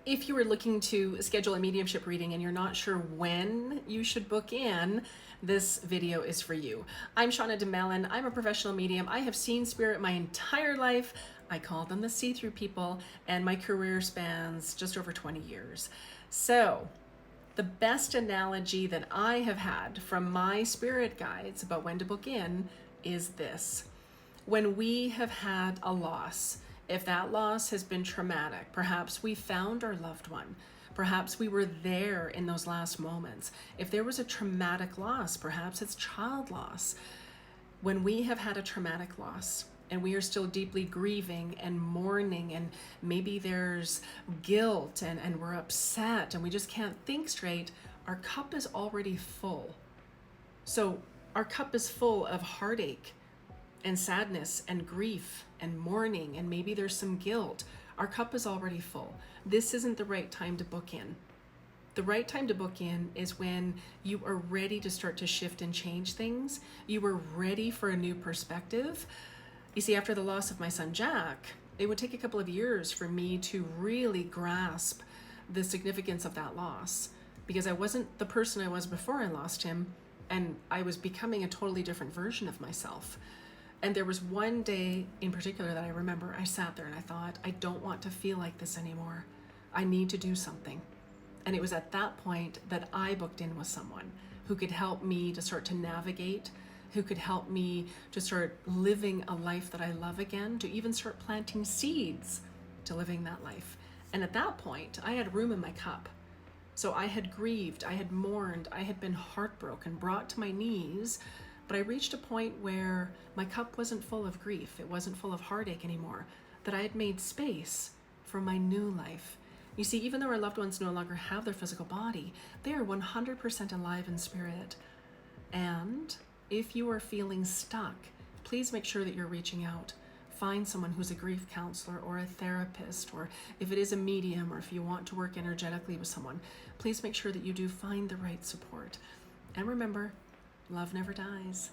if you were looking to schedule a mediumship reading and you're not sure when you should book in, this video is for you. I'm Shauna DeMelon. I'm a professional medium. I have seen spirit my entire life. I call them the see-through people, and my career spans just over 20 years. So the best analogy that I have had from my spirit guides about when to book in is this. When we have had a loss, if that loss has been traumatic, perhaps we found our loved one, perhaps we were there in those last moments. If there was a traumatic loss, perhaps it's child loss. When we have had a traumatic loss and we are still deeply grieving and mourning, and maybe there's guilt and we're upset and we just can't think straight, our cup is already full. So our cup is full of heartache and sadness and grief and mourning, and maybe there's some guilt. Our cup is already full. This isn't the right time to book in. The right time to book in is when you are ready to start to shift and change things. You are ready for a new perspective. You see, after the loss of my son Jack, it would take a couple of years for me to really grasp the significance of that loss, because I wasn't the person I was before I lost him, and I was becoming a totally different version of myself. And there was one day in particular that I remember I sat there and I thought, I don't want to feel like this anymore. I need to do something. And it was at that point that I booked in with someone who could help me to start to navigate, who could help me to start living a life that I love again, to even start planting seeds to living that life. And at that point, I had room in my cup. So I had grieved, I had mourned, I had been heartbroken, brought to my knees. But I reached a point where my cup wasn't full of grief, it wasn't full of heartache anymore, that I had made space for my new life. You see, even though our loved ones no longer have their physical body, they are 100% alive in spirit. And if you are feeling stuck, please make sure that you're reaching out. Find someone who's a grief counselor or a therapist, or if it is a medium, or if you want to work energetically with someone, please make sure that you do find the right support. And remember, love never dies.